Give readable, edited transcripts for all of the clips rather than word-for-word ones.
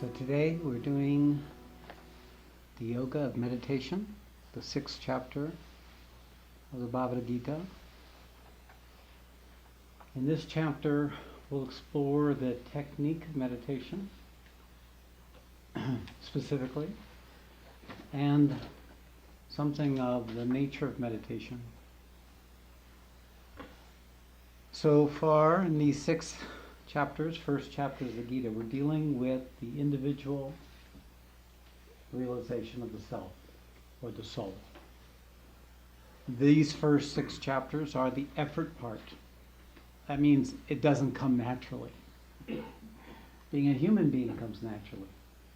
So today we're doing the yoga of meditation, the 6th chapter of the Bhagavad Gita. In this chapter we'll explore the technique of meditation specifically, and something of the nature of meditation. So far in these 6 chapters, first chapters of the Gita, we're dealing with the individual realization of the self, or the soul. These first 6 chapters are the effort part. That means it doesn't come naturally. Being a human being comes naturally.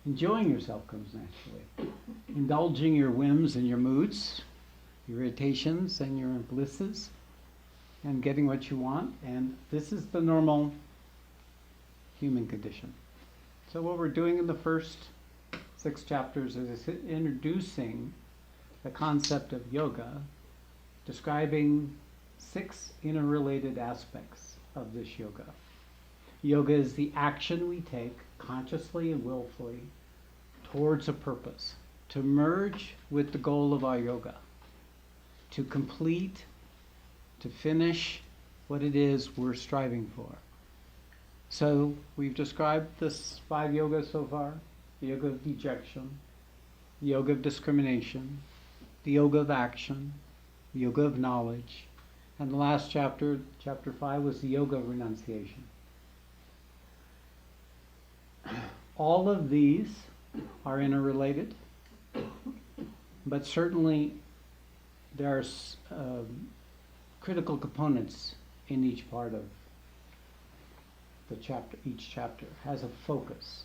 Enjoying yourself comes naturally. Indulging your whims and your moods, your irritations and your blisses, and getting what you want, and this is the normal human condition. So what we're doing in the first 6 chapters is introducing the concept of yoga, describing 6 interrelated aspects of this yoga. Yoga is the action we take consciously and willfully towards a purpose, to merge with the goal of our yoga, to complete, to finish what it is we're striving for. So we've described this 5 yogas so far: the yoga of dejection, the yoga of discrimination, the yoga of action, the yoga of knowledge, and the last chapter, chapter 5, was the yoga of renunciation. All of these are interrelated, but certainly there are critical components in each part of the chapter. Each chapter has a focus.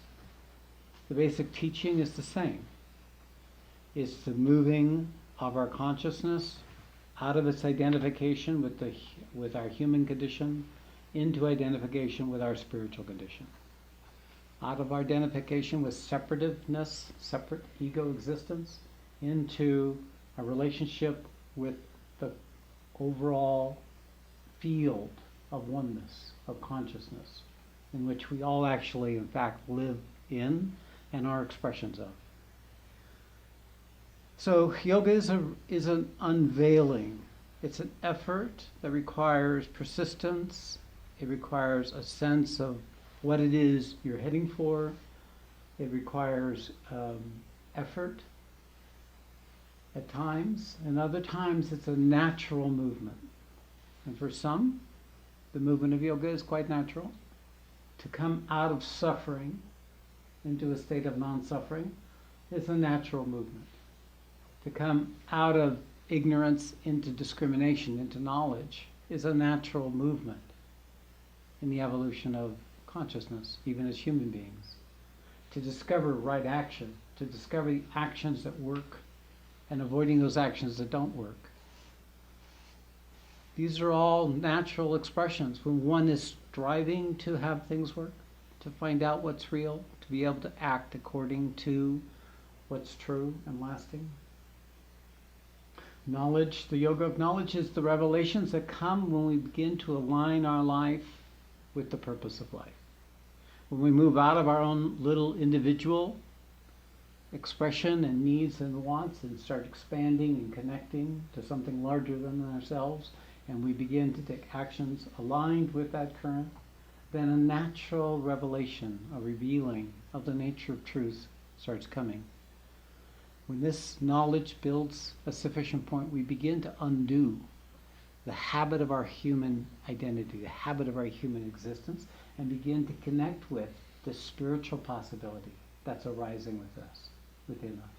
The basic teaching is the same. It's the moving of our consciousness out of its identification with our human condition into identification with our spiritual condition. Out of our identification with separativeness, separate ego existence, into a relationship with the overall field of oneness, of consciousness, in which we all actually, in fact, live in and are expressions of. So yoga is an unveiling. It's an effort that requires persistence. It requires a sense of what it is you're heading for. It requires effort at times, and other times it's a natural movement. And for some, the movement of yoga is quite natural. To come out of suffering into a state of non-suffering is a natural movement. To come out of ignorance into discrimination, into knowledge, is a natural movement in the evolution of consciousness, even as human beings. To discover right action, to discover the actions that work, and avoiding those actions that don't work. These are all natural expressions when one is striving to have things work, to find out what's real, to be able to act according to what's true and lasting. Knowledge, the yoga of knowledge, is the revelations that come when we begin to align our life with the purpose of life. When we move out of our own little individual expression and needs and wants and start expanding and connecting to something larger than ourselves, and we begin to take actions aligned with that current, then a natural revelation, a revealing of the nature of truth starts coming. When this knowledge builds a sufficient point, we begin to undo the habit of our human identity, the habit of our human existence, and begin to connect with the spiritual possibility that's arising within us.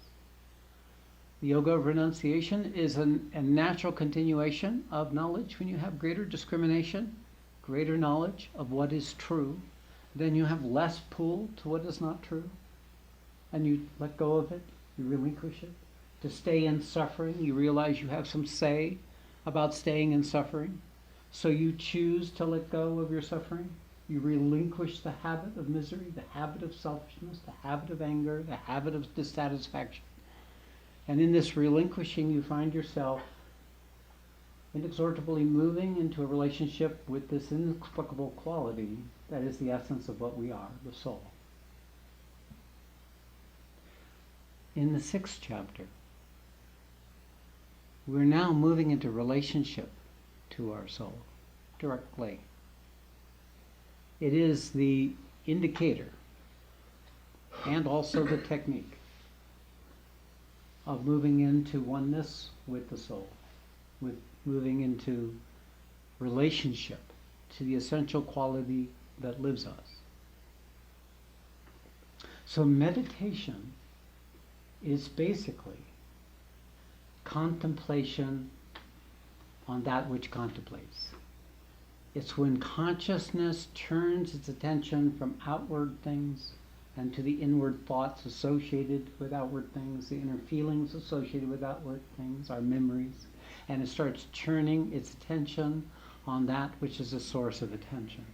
The yoga of renunciation is a natural continuation of knowledge. When you have greater discrimination, greater knowledge of what is true, then you have less pull to what is not true, and you let go of it, you relinquish it. To stay in suffering, you realize you have some say about staying in suffering, so you choose to let go of your suffering. You relinquish the habit of misery, the habit of selfishness, the habit of anger, the habit of dissatisfaction. And in this relinquishing, you find yourself inexorably moving into a relationship with this inexplicable quality that is the essence of what we are, the soul. in the 6th chapter, we're now moving into relationship to our soul directly. It is the indicator and also the technique of moving into oneness with the soul, with moving into relationship to the essential quality that lives us. So meditation is basically contemplation on that which contemplates. It's when consciousness turns its attention from outward things and to the inward thoughts associated with outward things, the inner feelings associated with outward things, our memories, and it starts turning its attention on that which is a source of attention.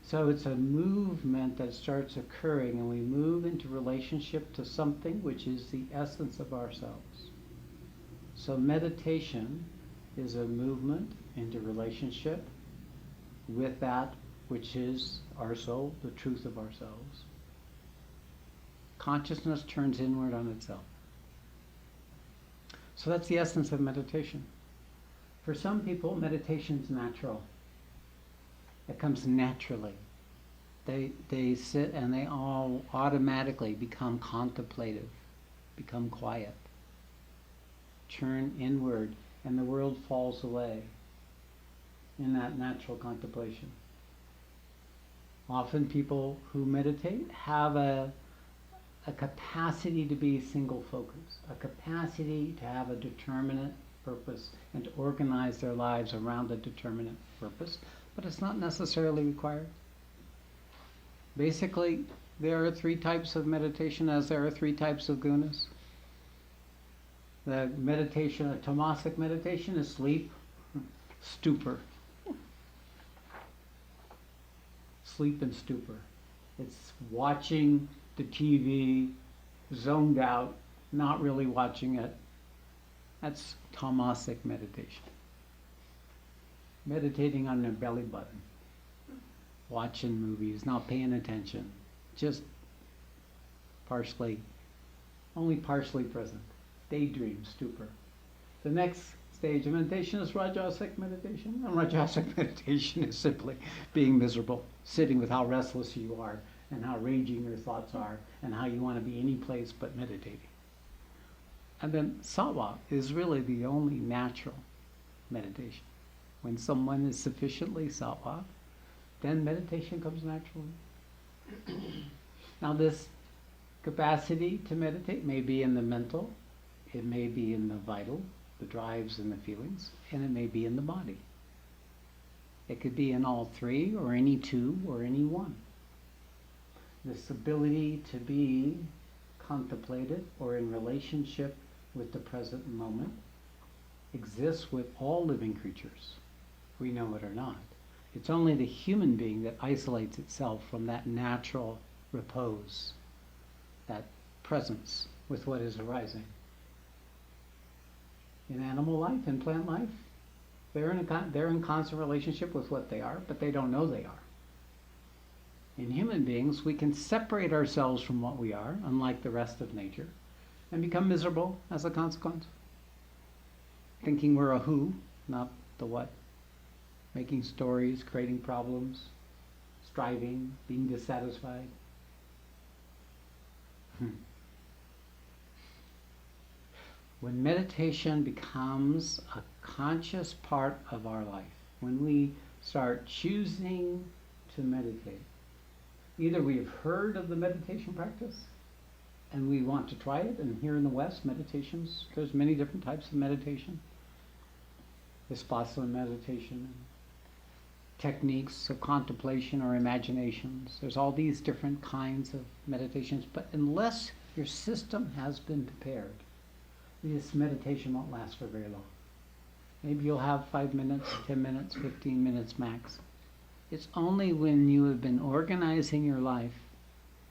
So it's a movement that starts occurring, and we move into relationship to something which is the essence of ourselves. So meditation is a movement into relationship with that which is our soul, the truth of ourselves. Consciousness turns inward on itself. So that's the essence of meditation. For some people, meditation is natural. It comes naturally. They sit and they all automatically become contemplative, become quiet, turn inward, and the world falls away in that natural contemplation. Often people who meditate have a capacity to be single focused, a capacity to have a determinate purpose and to organize their lives around a determinate purpose, but it's not necessarily required. Basically, there are 3 types of meditation as there are 3 types of gunas. The meditation, a tamasic meditation, is sleep, stupor. Sleep and stupor. It's watching the TV, zoned out, not really watching it. That's tamasic meditation. Meditating on their belly button, watching movies, not paying attention, just only partially present. Daydream, stupor. The next stage of meditation is rajasic meditation. And rajasic meditation is simply being miserable, sitting with how restless you are and how raging your thoughts are and how you want to be any place but meditating. And then sattva is really the only natural meditation. When someone is sufficiently sattva, then meditation comes naturally. Now this capacity to meditate may be in the mental, it may be in the vital, the drives and the feelings, and it may be in the body. It could be in all 3, or any 2, or any 1. This ability to be contemplated or in relationship with the present moment exists with all living creatures, we know it or not. It's only the human being that isolates itself from that natural repose, that presence with what is arising. In animal life, in plant life, they're in constant relationship with what they are, but they don't know they are. In human beings, we can separate ourselves from what we are, unlike the rest of nature, and become miserable as a consequence. Thinking we're a who, not the what. Making stories, creating problems, striving, being dissatisfied. When meditation becomes a conscious part of our life, when we start choosing to meditate, either we have heard of the meditation practice and we want to try it, and here in the West, meditations, there's many different types of meditation. Vipassana meditation, techniques of contemplation or imaginations. There's all these different kinds of meditations, but unless your system has been prepared, this meditation won't last for very long. Maybe you'll have 5 minutes, 10 minutes, 15 minutes max. It's only when you have been organizing your life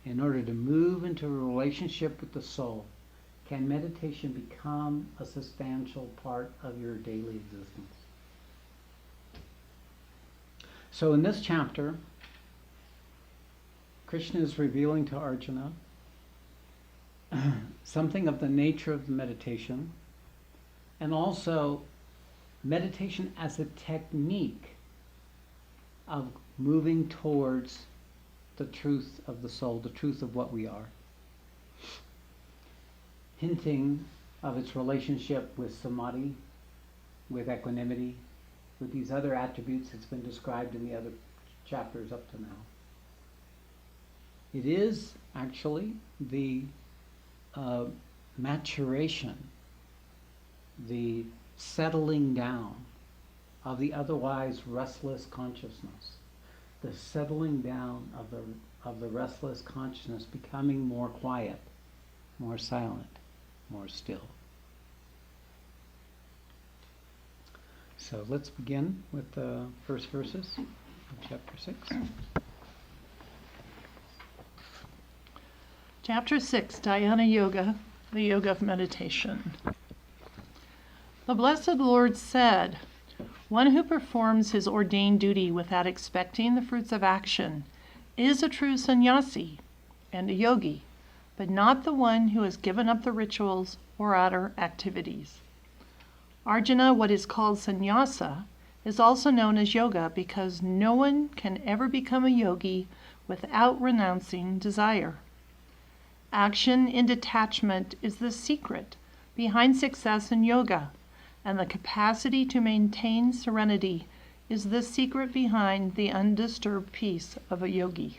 in order to move into a relationship with the soul can meditation become a substantial part of your daily existence. So in this chapter, Krishna is revealing to Arjuna something of the nature of the meditation, and also meditation as a technique of moving towards the truth of the soul, the truth of what we are, hinting of its relationship with samadhi, with equanimity, with these other attributes that's been described in the other chapters up to now. It is actually the maturation, the settling down of the otherwise restless consciousness, the settling down of the restless consciousness becoming more quiet, more silent, more still. So let's begin with the first verses of chapter 6. Chapter 6, Dhyana Yoga, the Yoga of Meditation. The Blessed Lord said, "One who performs his ordained duty without expecting the fruits of action is a true sannyasi and a yogi, but not the one who has given up the rituals or outer activities." Arjuna, what is called sannyasa, is also known as yoga because no one can ever become a yogi without renouncing desire. Action in detachment is the secret behind success in yoga, and the capacity to maintain serenity is the secret behind the undisturbed peace of a yogi.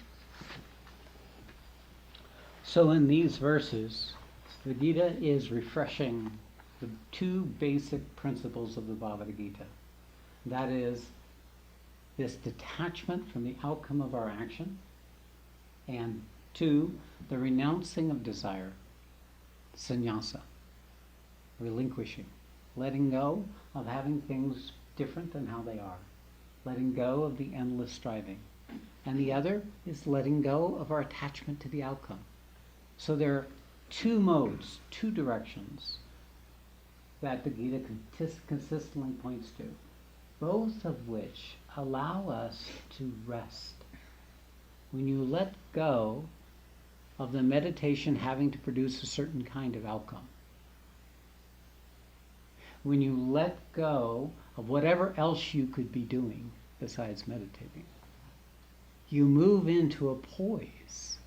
So in these verses, the Gita is refreshing the two basic principles of the Bhagavad Gita. That is, this detachment from the outcome of our action, and two, the renouncing of desire, sannyasa, relinquishing, letting go of having things different than how they are, letting go of the endless striving. And the other is letting go of our attachment to the outcome. So there are two modes, two directions that the Gita consistently points to, both of which allow us to rest. When you let go of the meditation having to produce a certain kind of outcome, when you let go of whatever else you could be doing besides meditating, you move into a poise.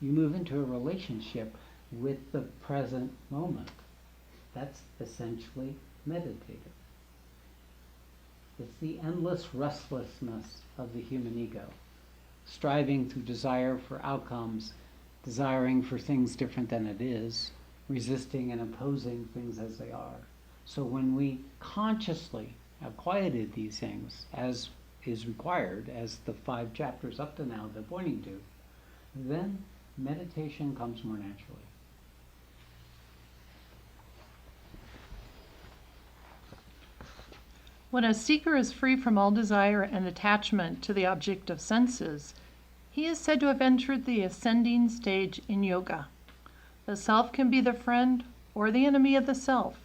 You move into a relationship with the present moment. That's essentially meditative. It's the endless restlessness of the human ego, striving through desire for outcomes, desiring for things different than it is, resisting and opposing things as they are. So when we consciously have quieted these things, as is required, as the 5 chapters up to now they're pointing to, then meditation comes more naturally. When a seeker is free from all desire and attachment to the object of senses, he is said to have entered the ascending stage in yoga. The self can be the friend or the enemy of the self.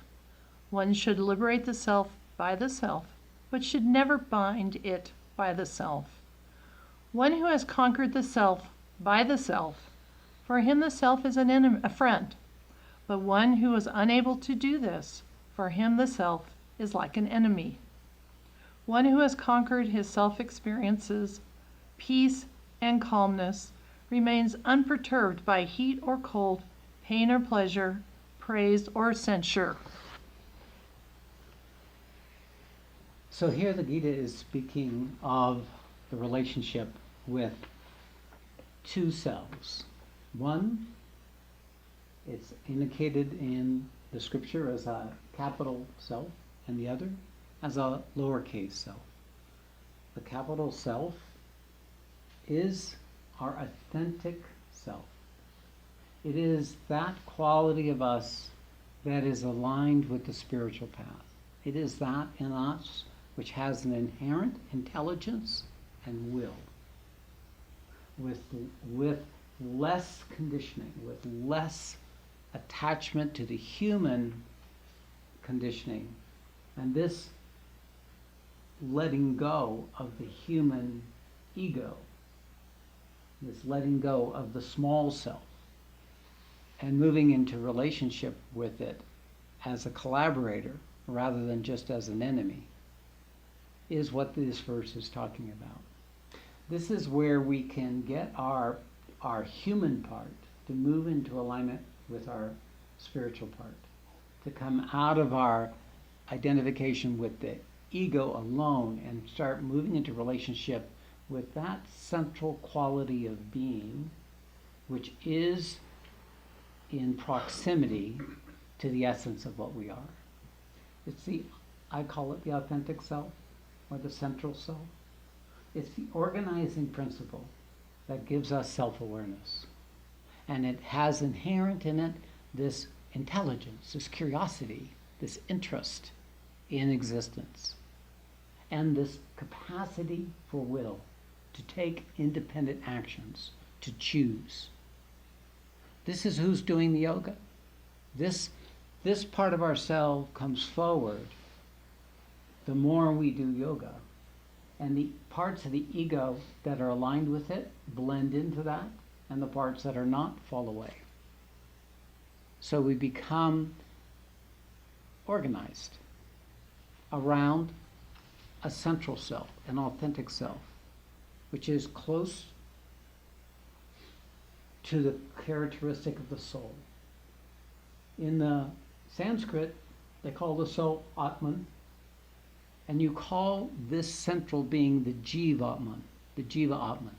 One should liberate the self by the self, but should never bind it by the self. One who has conquered the self by the self, for him the self is a friend. But one who is unable to do this, for him the self is like an enemy. One who has conquered his self-experiences, peace and calmness, remains unperturbed by heat or cold, pain or pleasure, praise or censure. So here the Gita is speaking of the relationship with two selves. One, it's indicated in the scripture as a capital self, and the other as a lowercase self. The capital self is our authentic self. It is that quality of us that is aligned with the spiritual path. It is that in us which has an inherent intelligence and will, with less conditioning, with less attachment to the human conditioning, and this letting go of the human ego, this letting go of the small self, and moving into relationship with it as a collaborator rather than just as an enemy is what this verse is talking about. This is where we can get our human part to move into alignment with our spiritual part, to come out of our identification with the ego alone and start moving into relationship with that central quality of being, which is in proximity to the essence of what we are. I call it the authentic self, or the central self. It's the organizing principle that gives us self-awareness. And it has inherent in it this intelligence, this curiosity, this interest in existence, and this capacity for will to take independent actions, to choose. This is who's doing the yoga. This part of ourselves comes forward the more we do yoga. And the parts of the ego that are aligned with it blend into that, and the parts that are not fall away. So we become organized around a central self, an authentic self, which is close to the characteristic of the soul. In the Sanskrit, they call the soul Atman, and you call this central being the Jiva Atman, the Jiva Atman.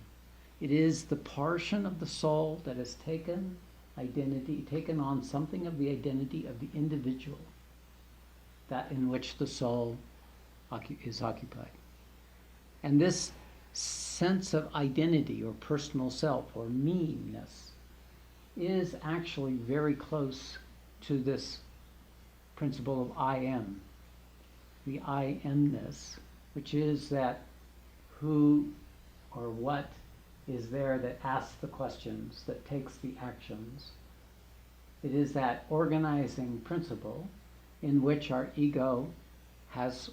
It is the portion of the soul that has taken on something of the identity of the individual, that in which the soul is occupied. And this sense of identity or personal self or me-ness is actually very close to this principle of I am, the I am-ness, which is that who or what is there that asks the questions, that takes the actions. It is that organizing principle in which our ego has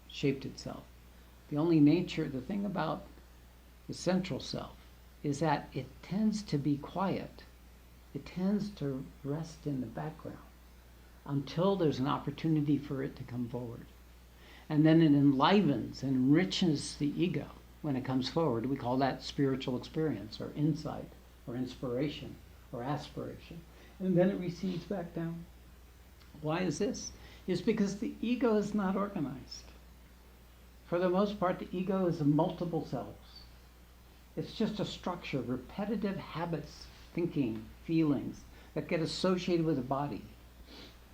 shaped itself. The thing about the central self is that it tends to be quiet. It tends to rest in the background until there's an opportunity for it to come forward. And then it enlivens and enriches the ego when it comes forward. We call that spiritual experience or insight or inspiration or aspiration. And then it recedes back down. Why is this? It's because the ego is not organized. For the most part, the ego is multiple selves. It's just a structure, repetitive habits, thinking, feelings that get associated with the body,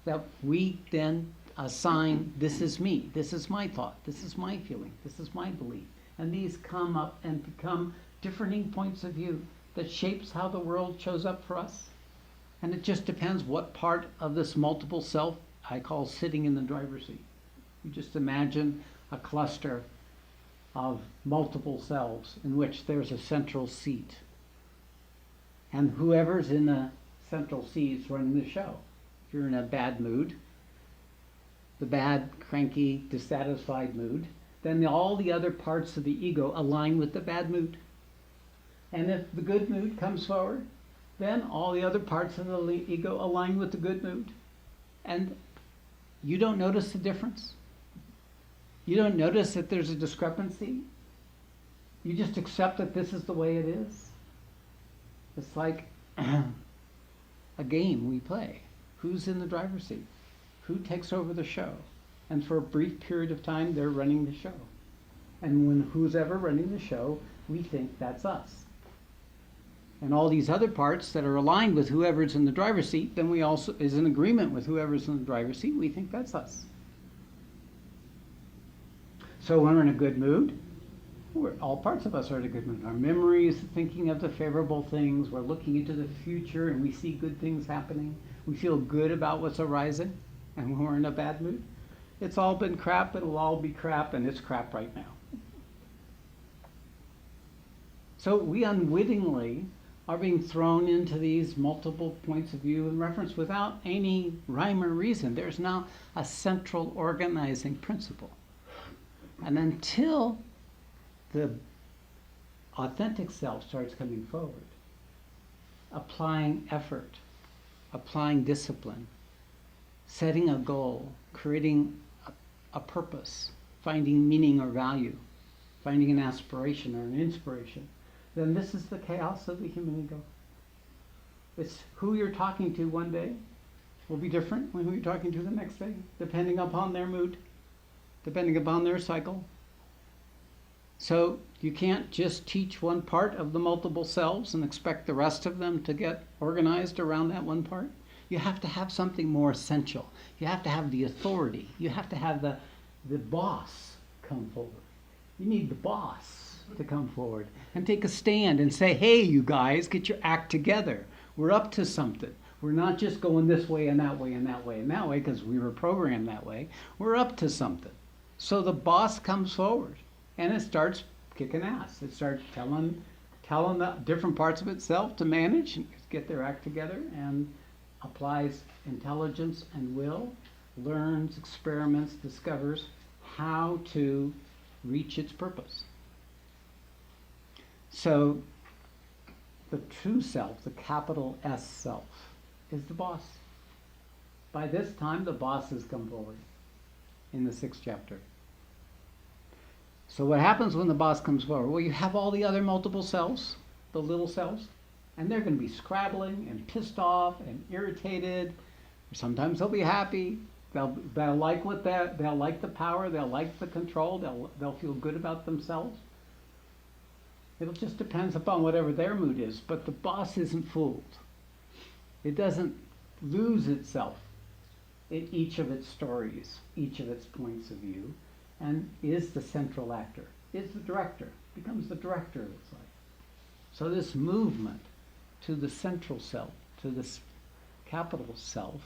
that we then assign, this is me, this is my thought, this is my feeling, this is my belief. And these come up and become differing points of view that shapes how the world shows up for us. And it just depends what part of this multiple self I call sitting in the driver's seat. You just imagine a cluster of multiple selves in which there's a central seat. And whoever's in the central seat is running the show. If you're in a bad mood, the bad, cranky, dissatisfied mood, then all the other parts of the ego align with the bad mood. And if the good mood comes forward, then all the other parts of the ego align with the good mood. And you don't notice the difference. You don't notice that there's a discrepancy. You just accept that this is the way it is. It's like a game we play. Who's in the driver's seat? Who takes over the show? And for a brief period of time, they're running the show. And when who's ever running the show, we think that's us. And all these other parts that are aligned with whoever's in the driver's seat, then we also is in agreement with whoever's in the driver's seat, we think that's us. So when we're in a good mood, all parts of us are in a good mood. Our memory is thinking of the favorable things. We're looking into the future and we see good things happening. We feel good about what's arising. And when we're in a bad mood, it's all been crap, it'll all be crap, and it's crap right now. So we unwittingly are being thrown into these multiple points of view and reference without any rhyme or reason. There's now a central organizing principle. And until the authentic self starts coming forward, applying effort, applying discipline, setting a goal, creating a purpose, finding meaning or value, finding an aspiration or an inspiration, then this is the chaos of the human ego. It's who you're talking to one day will be different from who you're talking to the next day, depending upon their mood, depending upon their cycle. So you can't just teach one part of the multiple selves and expect the rest of them to get organized around that one part. You have to have something more essential. You have to have the authority. You have to have the boss come forward. You need the boss to come forward and take a stand and say, hey, you guys, get your act together. We're up to something. We're not just going this way and that way and that way and that way because we were programmed that way. We're up to something. So the boss comes forward and it starts kicking ass. It starts telling the different parts of itself to manage and get their act together, and applies intelligence and will, learns, experiments, discovers how to reach its purpose. So the true self, the capital S self, is the boss. By this time, the boss has come forward in the 6th chapter. So what happens when the boss comes forward? Well, you have all the other multiple selves, the little selves, and they're going to be scrabbling and pissed off and irritated. Sometimes they'll be happy. They'll like they'll like the power. They'll like the control. They'll feel good about themselves. It just depends upon whatever their mood is. But the boss isn't fooled. It doesn't lose itself in each of its stories, each of its points of view, and is the central actor, is the director, becomes the director of its life. So this movement to the central self, to this capital self,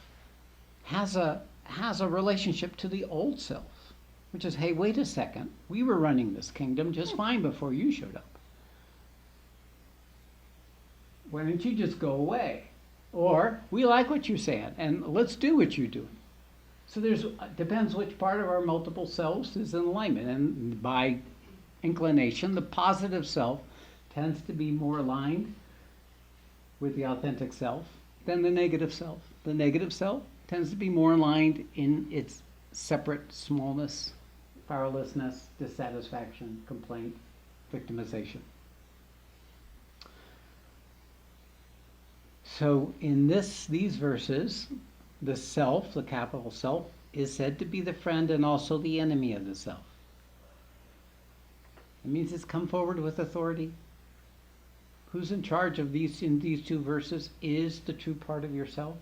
has a relationship to the old self, which is, hey, wait a second, we were running this kingdom just fine before you showed up. Why don't you just go away? Or, we like what you're saying, and let's do what you're doing. So depends which part of our multiple selves is in alignment. And by inclination, the positive self tends to be more aligned with the authentic self than the negative self. The negative self tends to be more aligned in its separate smallness, powerlessness, dissatisfaction, complaint, victimization. So in these verses, the self, the capital self, is said to be the friend and also the enemy of the self. It means it's come forward with authority. Who's in charge of these in these two verses is the true part of yourself,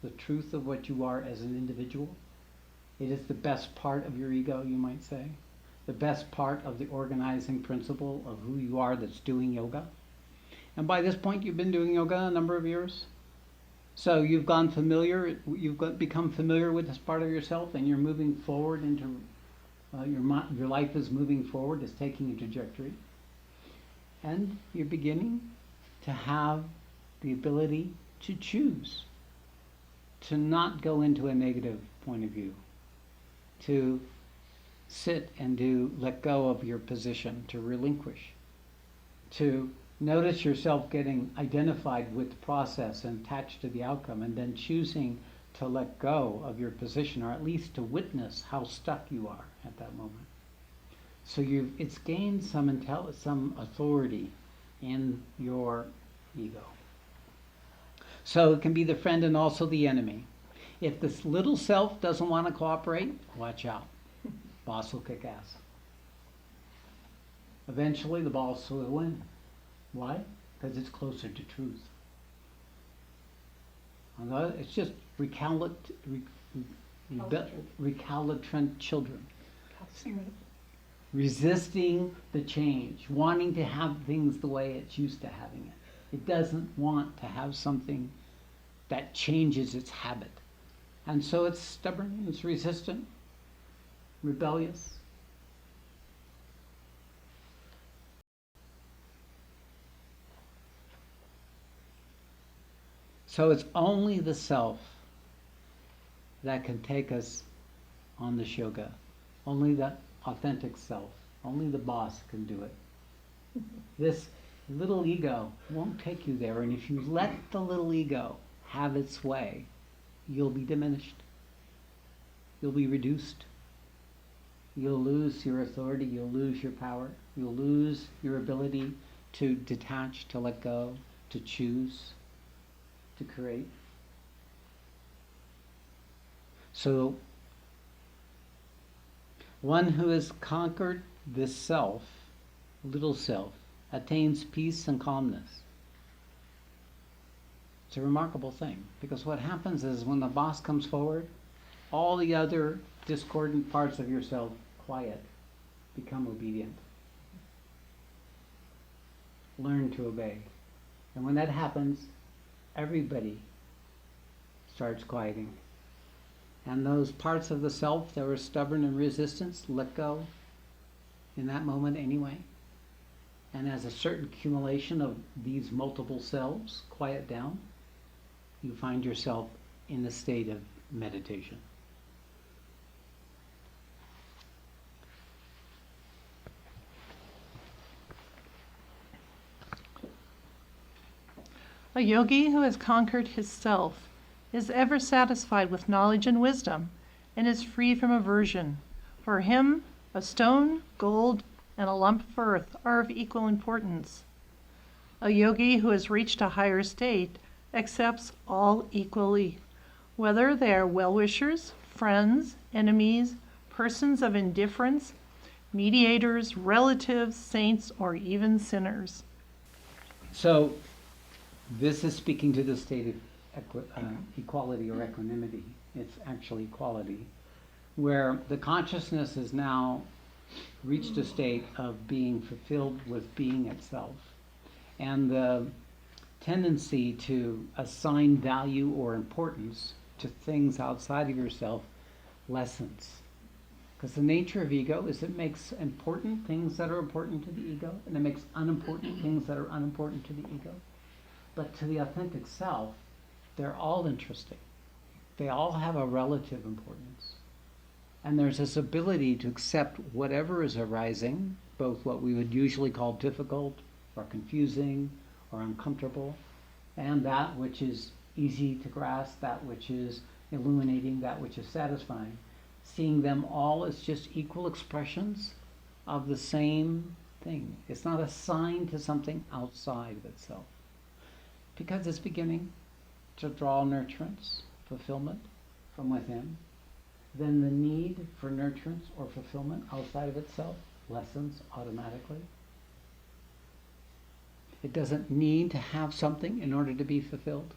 the truth of what you are as an individual. It is the best part of your ego, you might say, the best part of the organizing principle of who you are that's doing yoga. And by this point, you've been doing yoga a number of years. So you've become familiar with this part of yourself, and you're moving forward into your life is moving forward, is taking a trajectory. And you're beginning to have the ability to choose, to not go into a negative point of view, to sit and let go of your position, to relinquish, to notice yourself getting identified with the process and attached to the outcome, and then choosing to let go of your position, or at least to witness how stuck you are at that moment. So it's gained some authority in your ego. So it can be the friend and also the enemy. If this little self doesn't want to cooperate, watch out. Boss will kick ass. Eventually the boss will win. Why? Because it's closer to truth. It's just recalcitrant children. Resisting the change, wanting to have things the way it's used to having it. It doesn't want to have something that changes its habit. And so it's stubborn, it's resistant, rebellious. So it's only the self that can take us on this yoga. Only the authentic self, only the boss can do it. This Little ego won't take you there, and if you let the little ego have its way, you'll be diminished. You'll be reduced. You'll lose your authority, you'll lose your power, you'll lose your ability to detach, to let go, to choose, to create. So, one who has conquered this self, little self, attains peace and calmness. It's a remarkable thing, because what happens is when the boss comes forward, all the other discordant parts of yourself quiet, become obedient. Learn to obey. And when that happens, everybody starts quieting. And those parts of the self that were stubborn and resistant let go in that moment anyway. And as a certain accumulation of these multiple selves quiet down, you find yourself in a state of meditation. A yogi who has conquered his self is ever satisfied with knowledge and wisdom and is free from aversion. For him, a stone, gold, and a lump of earth are of equal importance. A yogi who has reached a higher state accepts all equally, whether they are well-wishers, friends, enemies, persons of indifference, mediators, relatives, saints, or even sinners. So, this is speaking to the state of equality or equanimity. It's actually equality, where the consciousness has now reached a state of being fulfilled with being itself. And the tendency to assign value or importance to things outside of yourself lessens. Because the nature of ego is it makes important things that are important to the ego, and it makes unimportant things that are unimportant to the ego. But to the authentic self, they're all interesting. They all have a relative importance. And there's this ability to accept whatever is arising, both what we would usually call difficult or confusing or uncomfortable, and that which is easy to grasp, that which is illuminating, that which is satisfying, seeing them all as just equal expressions of the same thing. It's not assigned to something outside of itself. Because it's beginning to draw nurturance, fulfillment from within, then the need for nurturance or fulfillment outside of itself lessens automatically. It doesn't need to have something in order to be fulfilled.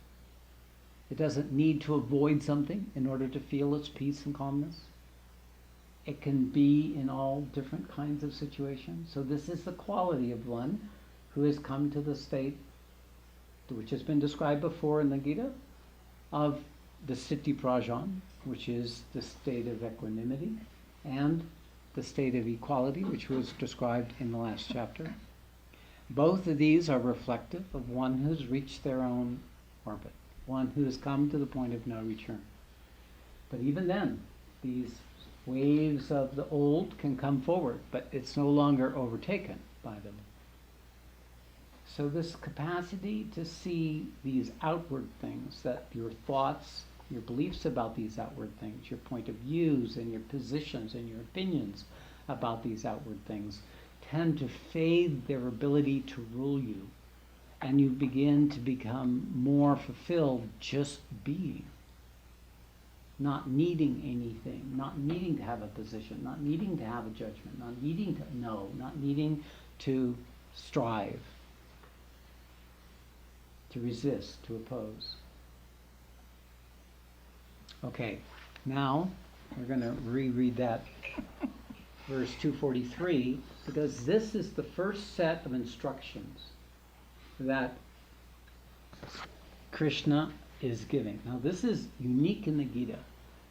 It doesn't need to avoid something in order to feel its peace and calmness. It can be in all different kinds of situations. So this is the quality of one who has come to the state which has been described before in the Gita, of the Sthiti Prajan, which is the state of equanimity, and the state of equality, which was described in the last chapter. Both of these are reflective of one who's reached their own orbit, one who has come to the point of no return. But even then, these waves of the old can come forward, but it's no longer overtaken by them. So this capacity to see these outward things, that your thoughts, your beliefs about these outward things, your point of views and your positions and your opinions about these outward things tend to fade their ability to rule you. And you begin to become more fulfilled just being. Not needing anything, not needing to have a position, not needing to have a judgment, not needing to know, not needing to strive, to resist, to oppose. Okay, now we're going to reread that verse 243, because this is the first set of instructions that Krishna is giving. Now this is unique in the Gita.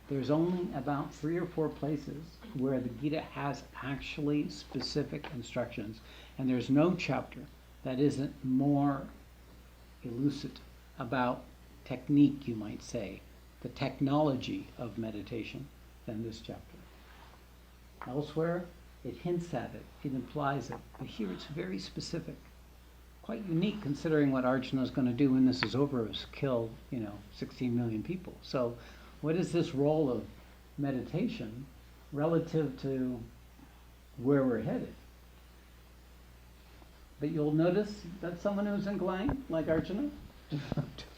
There's only about 3 or 4 places where the Gita has actually specific instructions, and there's no chapter that isn't more elucidate about technique, you might say, the technology of meditation, than this chapter. Elsewhere, it hints at it, it implies it, but here it's very specific. quite unique considering what Arjuna is going to do when this is over, is kill, 16 million people. So what is this role of meditation relative to where we're headed? But you'll notice that someone who's inclined, like Arjuna, to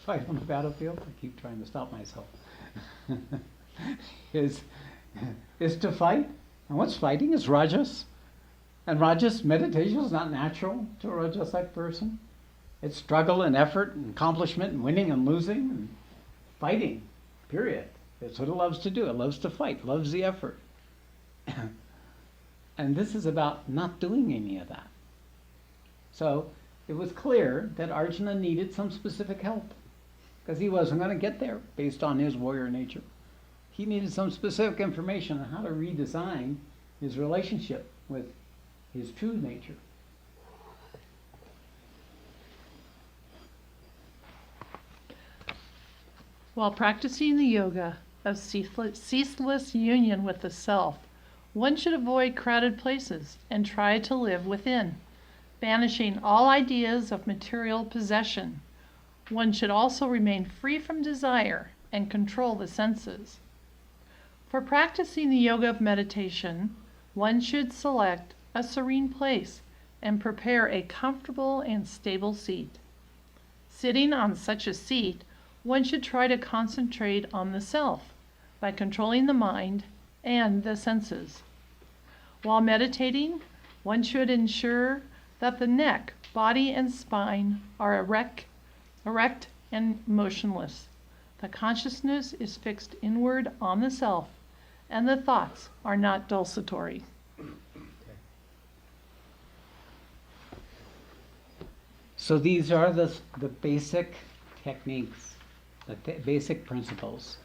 fight on the battlefield, I keep trying to stop myself, is to fight. And what's fighting is rajas. And rajas meditation is not natural to a rajas-like person. It's struggle and effort and accomplishment and winning and losing and fighting, period. That's what it loves to do. It loves to fight, loves the effort. And this is about not doing any of that. So it was clear that Arjuna needed some specific help because he wasn't going to get there based on his warrior nature. He needed some specific information on how to redesign his relationship with his true nature. While practicing the yoga of ceaseless union with the self, one should avoid crowded places and try to live within, banishing all ideas of material possession. One should also remain free from desire and control the senses. For practicing the yoga of meditation, one should select a serene place and prepare a comfortable and stable seat. Sitting on such a seat, one should try to concentrate on the self by controlling the mind and the senses. While meditating, one should ensure that the neck, body, and spine are erect and motionless. The consciousness is fixed inward on the self, and the thoughts are not desultory. So these are the basic techniques, the basic principles.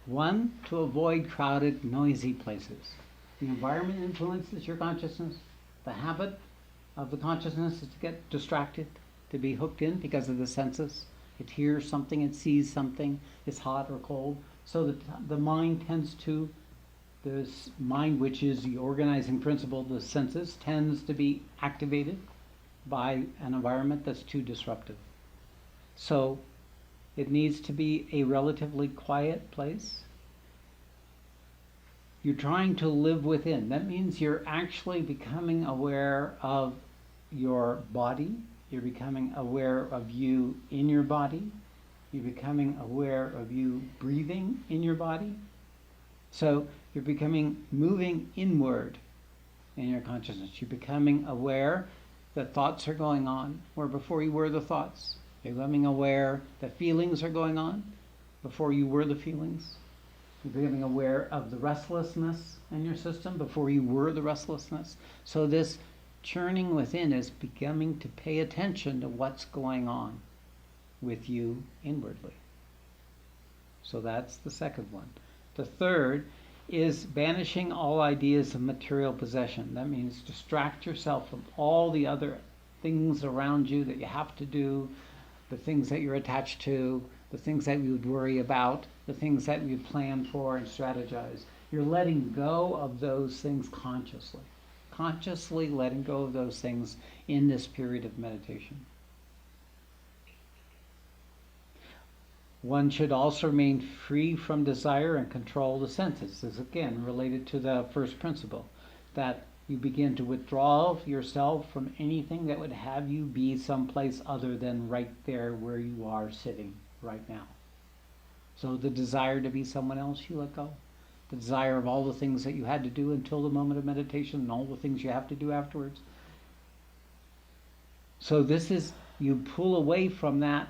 One, to avoid crowded, noisy places. The environment influences your consciousness. The habit of the consciousness is to get distracted, to be hooked in because of the senses. It hears something, it sees something, it's hot or cold. So that the mind tends to, this mind which is the organizing principle of the senses, tends to be activated by an environment that's too disruptive. So it needs to be a relatively quiet place. You're trying to live within. That means you're actually becoming aware of your body. You're becoming aware of you in your body. You're becoming aware of you breathing in your body. So you're becoming moving inward in your consciousness. You're becoming aware that thoughts are going on where before you were the thoughts. You're becoming aware that feelings are going on before you were the feelings. You're becoming aware of the restlessness in your system before you were the restlessness. So this churning within is becoming to pay attention to what's going on with you inwardly. So that's the second one. The third is banishing all ideas of material possession. That means distract yourself from all the other things around you that you have to do, the things that you're attached to, the things that you would worry about, the things that you plan for and strategize. You're letting go of those things consciously. Consciously letting go of those things in this period of meditation. One should also remain free from desire and control the senses. This is again related to the first principle, that you begin to withdraw yourself from anything that would have you be someplace other than right there where you are sitting right now. So the desire to be someone else, you let go. The desire of all the things that you had to do until the moment of meditation and all the things you have to do afterwards. So this is, you pull away from that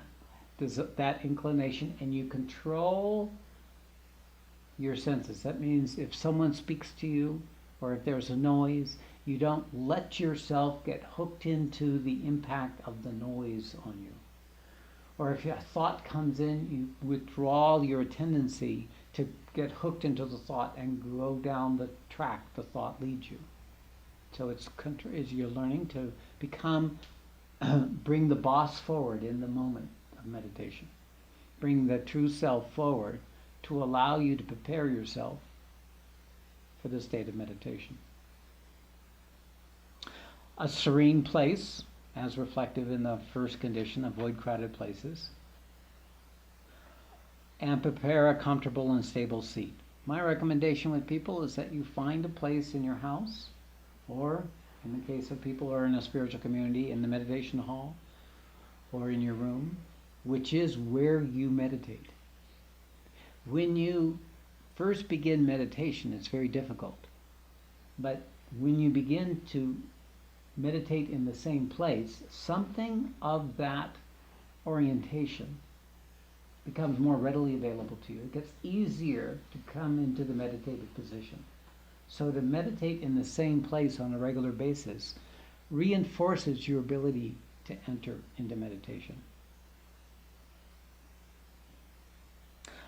inclination and you control your senses. That means if someone speaks to you or if there's a noise, you don't let yourself get hooked into the impact of the noise on you. Or if a thought comes in, you withdraw your tendency to get hooked into the thought and go down the track the thought leads you. So it's you're learning to become, bring the boss forward in the moment of meditation. Bring the true self forward to allow you to prepare yourself for the state of meditation. A serene place, as reflective in the first condition, avoid crowded places. And prepare a comfortable and stable seat. My recommendation with people is that you find a place in your house, or in the case of people who are in a spiritual community, in the meditation hall, or in your room, which is where you meditate. When you first begin meditation, it's very difficult. But when you begin to meditate in the same place, something of that orientation becomes more readily available to you. It gets easier to come into the meditative position. So to meditate in the same place on a regular basis reinforces your ability to enter into meditation.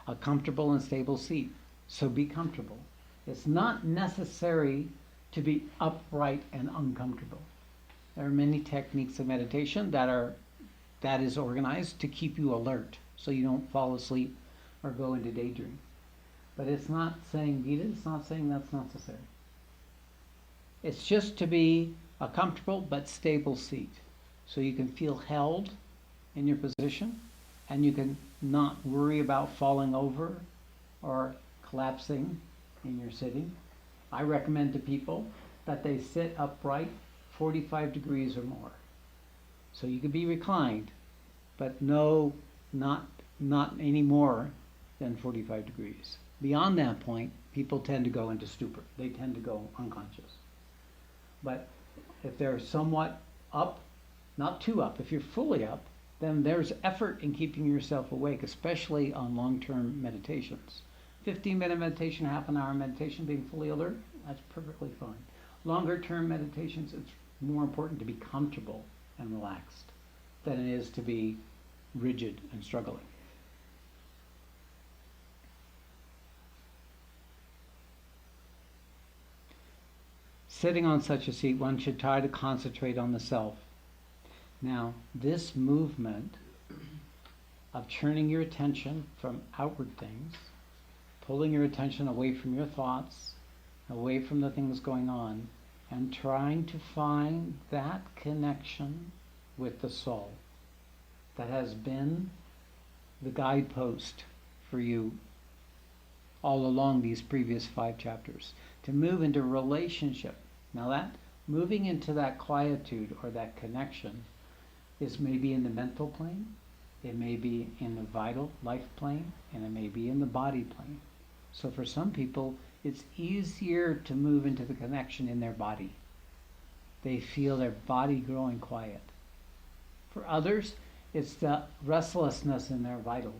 A comfortable and stable seat. So be comfortable. It's not necessary to be upright and uncomfortable. There are many techniques of meditation that is organized to keep you alert so you don't fall asleep or go into daydream. But it's not saying Gita, it's not saying that's necessary. It's just to be a comfortable but stable seat. So you can feel held in your position and you can not worry about falling over or collapsing in your sitting. I recommend to people that they sit upright 45 degrees or more. So you can be reclined, but no, not any more than 45 degrees. Beyond that point, people tend to go into stupor. They tend to go unconscious. But if they're somewhat up, not too up, if you're fully up, then there's effort in keeping yourself awake, especially on long-term meditations. 15-minute meditation, half an hour meditation, being fully alert, that's perfectly fine. Longer-term meditations, it's more important to be comfortable and relaxed than it is to be rigid and struggling. Sitting on such a seat, one should try to concentrate on the self. Now, this movement of turning your attention from outward things, pulling your attention away from your thoughts, away from the things going on, and trying to find that connection with the soul that has been the guidepost for you all along these previous 5 chapters. To move into relationship. Now that moving into that quietude or that connection is maybe in the mental plane, it may be in the vital life plane, and it may be in the body plane. So for some people, it's easier to move into the connection in their body. They feel their body growing quiet. For others, it's the restlessness in their vital,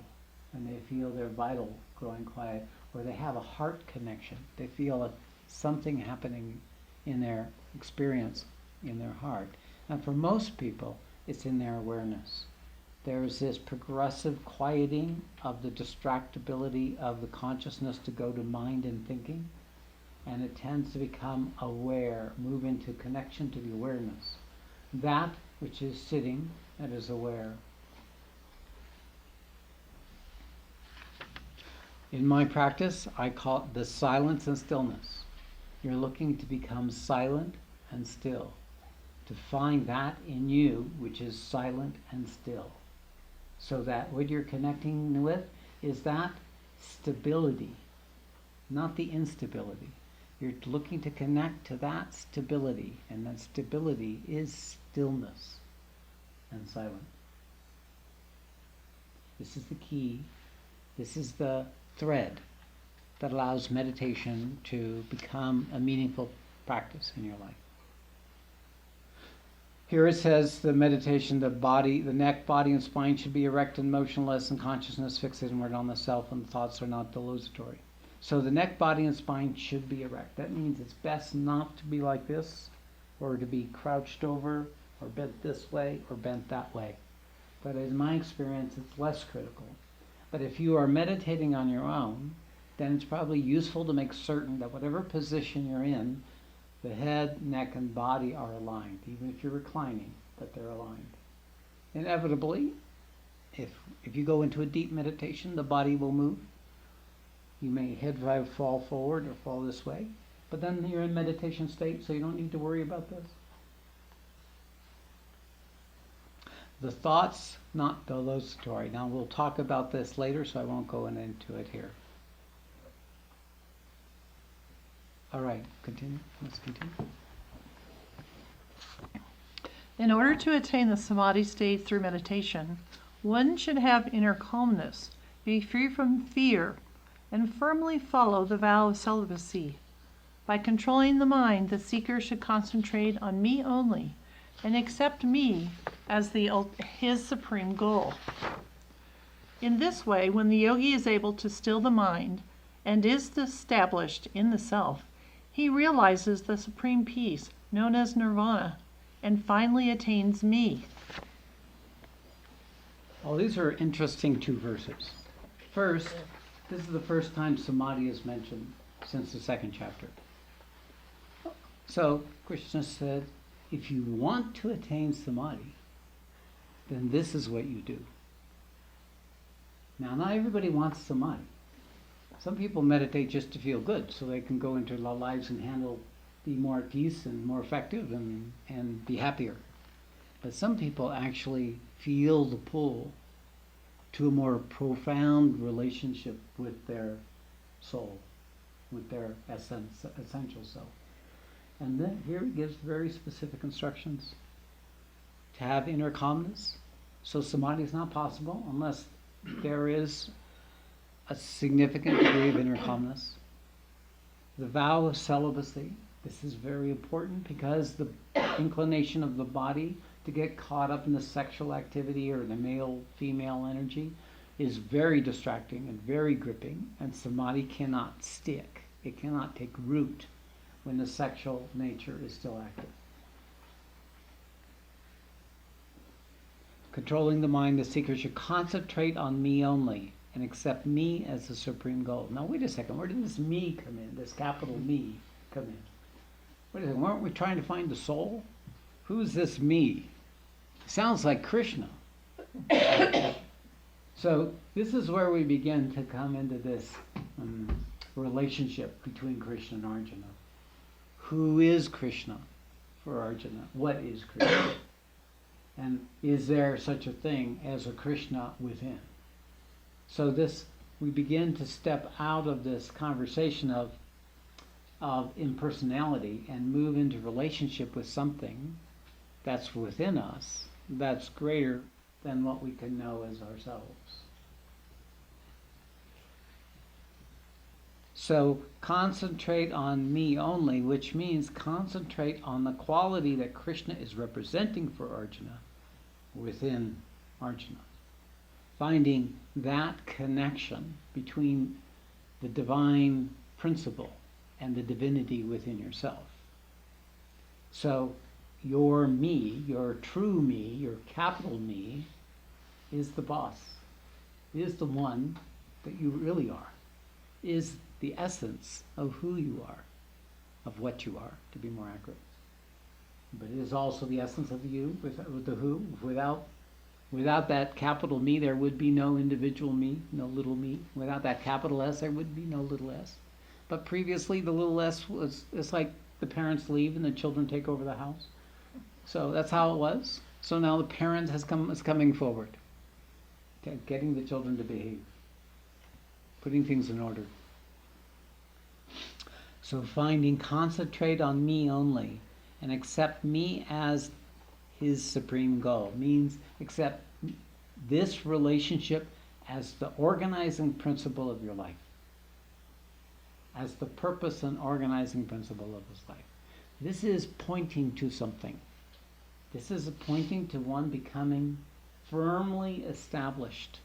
and they feel their vital growing quiet, or they have a heart connection. They feel something happening in their experience, in their heart. And for most people, it's in their awareness. There's this progressive quieting of the distractibility of the consciousness to go to mind and thinking, and it tends to become aware, move into connection to the awareness. That which is sitting, that is aware. In my practice, I call it the silence and stillness. You're looking to become silent and still, to find that in you which is silent and still. So that what you're connecting with is that stability, not the instability. You're looking to connect to that stability, and that stability is stillness and silence. This is the key. This is the thread that allows meditation to become a meaningful practice in your life. Here it says the meditation, the neck, body, and spine should be erect and motionless, and consciousness fixed inward on the self, and the thoughts are not desultory. So the neck, body, and spine should be erect. That means it's best not to be like this, or to be crouched over, or bent this way, or bent that way. But in my experience, it's less critical. But if you are meditating on your own, then it's probably useful to make certain that whatever position you're in, the head, neck, and body are aligned, even if you're reclining, that they're aligned. Inevitably, if you go into a deep meditation, the body will move. You may head fall forward or fall this way, but then you're in meditation state, so you don't need to worry about this. The thoughts, not desultory. Now we'll talk about this later, so I won't go into it here. All right, continue. Let's continue. In order to attain the samadhi state through meditation, one should have inner calmness, be free from fear, and firmly follow the vow of celibacy. By controlling the mind, the seeker should concentrate on me only and accept me as his supreme goal. In this way, when the yogi is able to still the mind and is established in the self, he realizes the supreme peace known as nirvana and finally attains me. Well, these are interesting two verses. First, this is the first time samadhi is mentioned since the second chapter. So Krishna said, if you want to attain samadhi, then this is what you do. Now, not everybody wants samadhi. Some people meditate just to feel good, so they can go into their lives and be more at peace and more effective and be happier. But some people actually feel the pull to a more profound relationship with their soul, with their essential self. And then here it gives very specific instructions to have inner calmness. So samadhi is not possible unless there is a significant degree of inner calmness. The vow of celibacy. This is very important because the inclination of the body to get caught up in the sexual activity or the male-female energy is very distracting and very gripping, and samadhi cannot stick. It cannot take root when the sexual nature is still active. Controlling the mind, the seeker should concentrate on me only and accept me as the supreme goal. Now wait a second, where did this me come in, this capital me come in? Wait a second, weren't we trying to find the soul? Who's this me? Sounds like Krishna. So this is where we begin to come into this relationship between Krishna and Arjuna. Who is Krishna for Arjuna? What is Krishna? And is there such a thing as a Krishna within? So we begin to step out of this conversation of impersonality and move into relationship with something that's within us, that's greater than what we can know as ourselves. So concentrate on me only, which means concentrate on the quality that Krishna is representing for Arjuna within Arjuna. Finding that connection between the divine principle and the divinity within yourself. So your me, your true me, your capital me, is the boss, is the one that you really are, is the essence of who you are, of what you are, to be more accurate. But it is also the essence of you, with the who. Without that capital me, there would be no individual me, no little me. Without that capital S, there would be no little s. But previously, the little s it's like the parents leave and the children take over the house. So that's how it was. So now the parent is coming forward, getting the children to behave, putting things in order. So concentrate on me only and accept me as his supreme goal. Means accept this relationship as the organizing principle of your life, as the purpose and organizing principle of his life. This is pointing to something. This is pointing to one becoming firmly established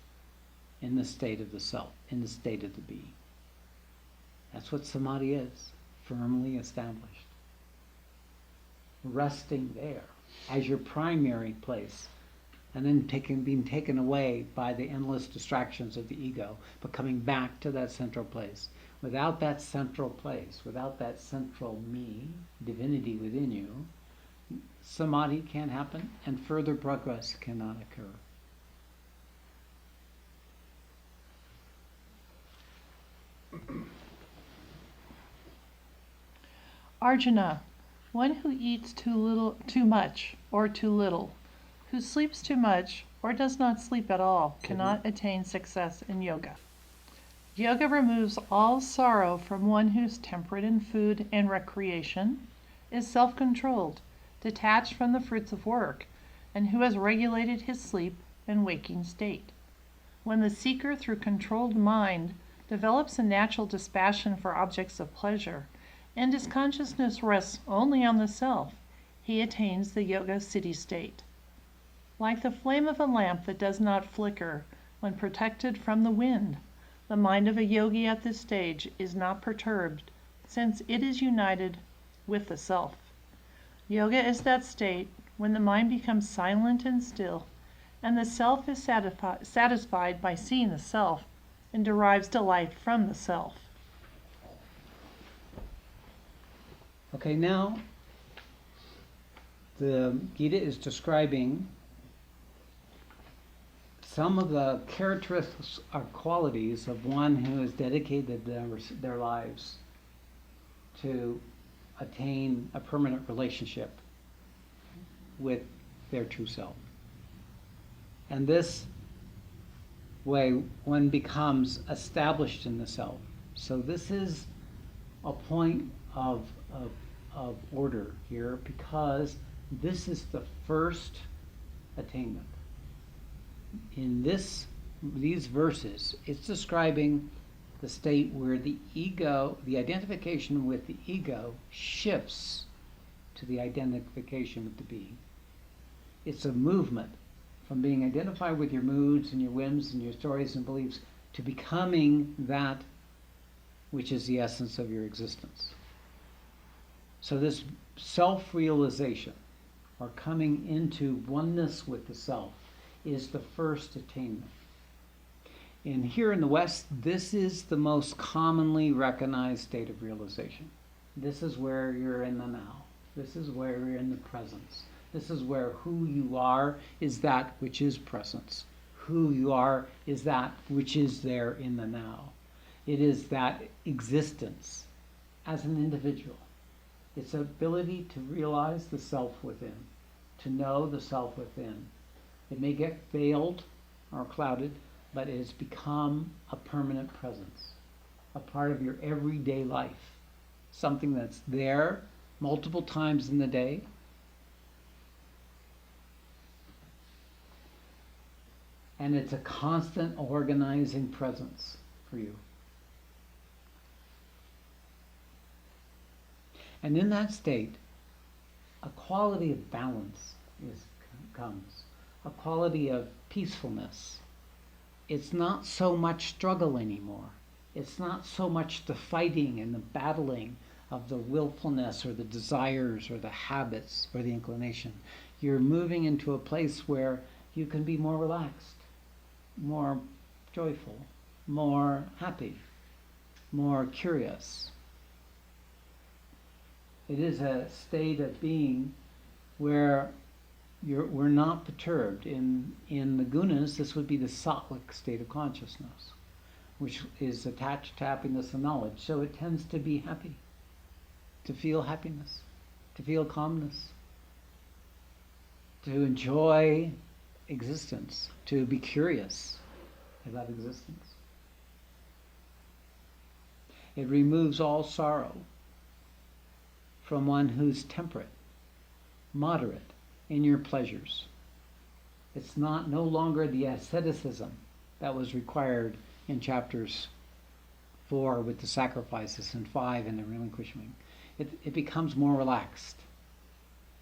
in the state of the self, in the state of the being. That's what samadhi is, firmly established. Resting there as your primary place, and then being taken away by the endless distractions of the ego, but coming back to that central place. Without that central place, without that central me, divinity within you, samadhi can't happen and further progress cannot occur. Arjuna, one who eats too much or too little, Who sleeps too much or does not sleep at all cannot attain success in yoga. Yoga removes all sorrow from one who's temperate in food and recreation, is self-controlled, detached from the fruits of work, and who has regulated his sleep and waking state. When the seeker, through controlled mind, develops a natural dispassion for objects of pleasure, and his consciousness rests only on the self, he attains the yoga siddhi state. Like the flame of a lamp that does not flicker when protected from the wind, the mind of a yogi at this stage is not perturbed, since it is united with the self. Yoga is that state when the mind becomes silent and still, and the self is satisfied by seeing the self and derives delight from the self. Okay, now the Gita is describing some of the characteristics or qualities of one who has dedicated their lives to attain a permanent relationship with their true self. And this way one becomes established in the self. So this is a point of order here, because this is the first attainment. In these verses, it's describing the state where the ego, the identification with the ego, shifts to the identification with the being. It's a movement from being identified with your moods and your whims and your stories and beliefs to becoming that which is the essence of your existence. So this self-realization, or coming into oneness with the self, is the first attainment. And here in the West, this is the most commonly recognized state of realization. This is where you're in the now. This is where you're in the presence. This is where who you are is that which is presence. Who you are is that which is there in the now. It is that existence as an individual. It's ability to realize the self within, to know the self within. It may get veiled or clouded, but it has become a permanent presence, a part of your everyday life, something that's there multiple times in the day. And it's a constant organizing presence for you. And in that state, a quality of balance comes, a quality of peacefulness. It's not so much struggle anymore. It's not so much the fighting and the battling of the willfulness or the desires or the habits or the inclination. You're moving into a place where you can be more relaxed, more joyful, more happy, more curious. It is a state of being where we're not perturbed. In the gunas, this would be the sattvic state of consciousness, which is attached to happiness and knowledge. So it tends to be happy, to feel happiness, to feel calmness, to enjoy existence, to be curious about existence. It removes all sorrow from one who's temperate, moderate in your pleasures. It's no longer the asceticism that was required in chapters 4 with the sacrifices and 5 in the relinquishing. It becomes more relaxed.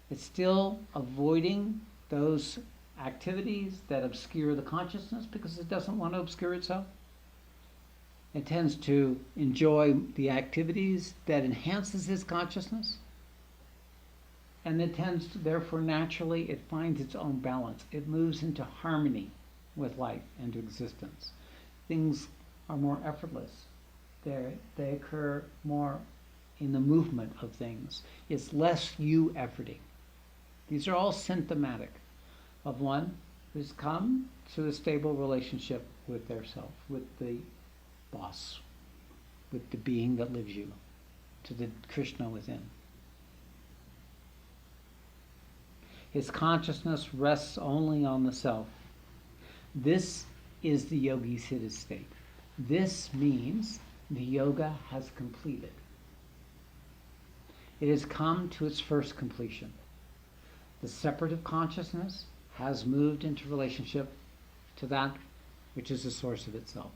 It's still avoiding those activities that obscure the consciousness because it doesn't want to obscure itself. It tends to enjoy the activities that enhances its consciousness. And it tends to, therefore, naturally, it finds its own balance. It moves into harmony with life and existence. Things are more effortless. They occur more in the movement of things. It's less you efforting. These are all symptomatic of one who's come to a stable relationship with their self, with the boss, with the being that lives you, to the Krishna within. His consciousness rests only on the self. This is the yogi's hidden state. This means the yoga has completed. It has come to its first completion. The separative consciousness has moved into relationship to that which is the source of itself.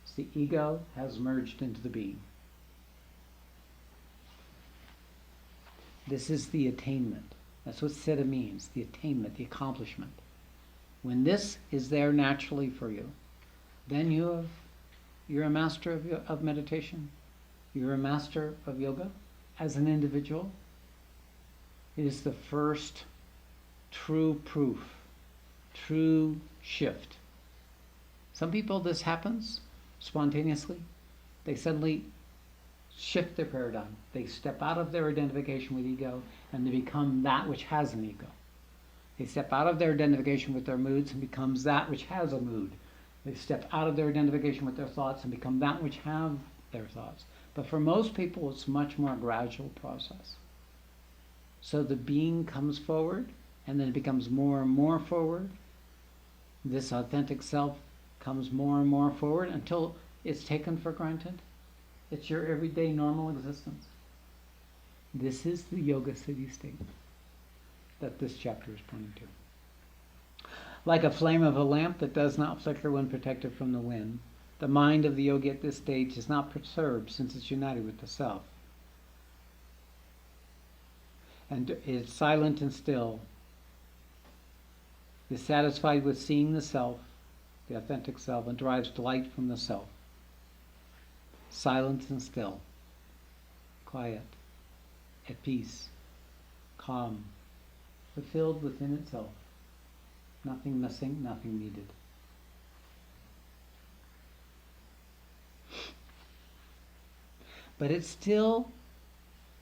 So the ego has merged into the being. This is the attainment. That's what siddha means, the attainment, the accomplishment. When this is there naturally for you, then you're a master of meditation. You're a master of yoga as an individual. It is the first true proof, true shift. Some people, this happens spontaneously. They suddenly shift their paradigm. They step out of their identification with ego and they become that which has an ego. They step out of their identification with their moods and becomes that which has a mood. They step out of their identification with their thoughts and become that which have their thoughts. But for most people, it's a much more gradual process. So the being comes forward, and then it becomes more and more forward. This authentic self comes more and more forward until it's taken for granted. It's your everyday normal existence. This is the yoga siddhi state that this chapter is pointing to. Like a flame of a lamp that does not flicker when protected from the wind, the mind of the yogi at this stage is not perturbed since it's united with the self. And is silent and still, is satisfied with seeing the self, the authentic self, and derives delight from the self. Silent and still, quiet, at peace, calm, fulfilled within itself. Nothing missing, nothing needed. But it's still,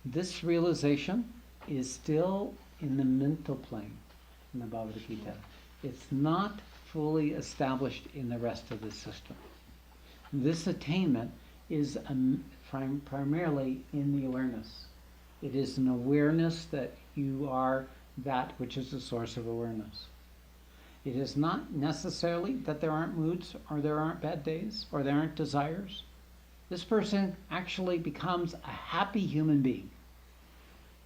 this realization is still in the mental plane in the Bhagavad Gita. It's not fully established in the rest of the system. This attainment is primarily in the awareness. It is an awareness that you are that which is the source of awareness. It is not necessarily that there aren't moods, or there aren't bad days, or there aren't desires. This person actually becomes a happy human being.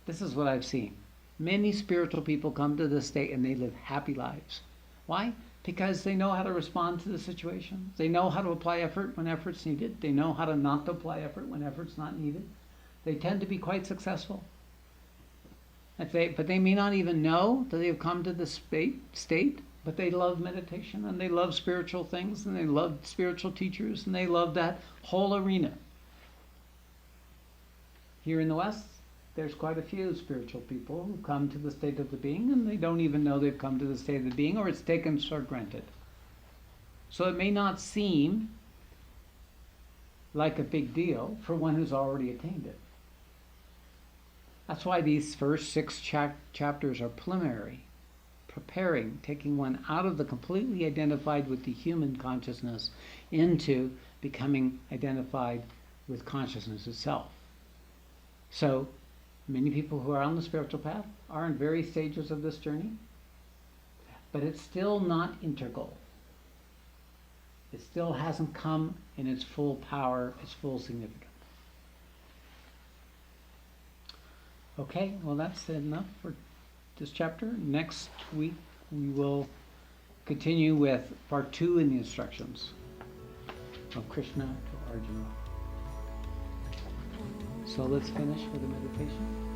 This is what I've seen. Many spiritual people come to this state and they live happy lives. Why? Because they know how to respond to the situation. They know how to apply effort when effort's needed. They know how to not apply effort when effort's not needed. They tend to be quite successful. But they may not even know that they've come to this state, but they love meditation and they love spiritual things and they love spiritual teachers and they love that whole arena. Here in the West, there's quite a few spiritual people who come to the state of the being and they don't even know they've come to the state of the being, or it's taken for granted. So it may not seem like a big deal for one who's already attained it. That's why these first 6 chapters are preliminary, preparing, taking one out of the completely identified with the human consciousness into becoming identified with consciousness itself. So many people who are on the spiritual path are in various stages of this journey, but it's still not integral. It still hasn't come in its full power, its full significance. Okay, well that's enough for this chapter. Next week we will continue with part 2 in the instructions of Krishna to Arjuna. So let's finish with a meditation.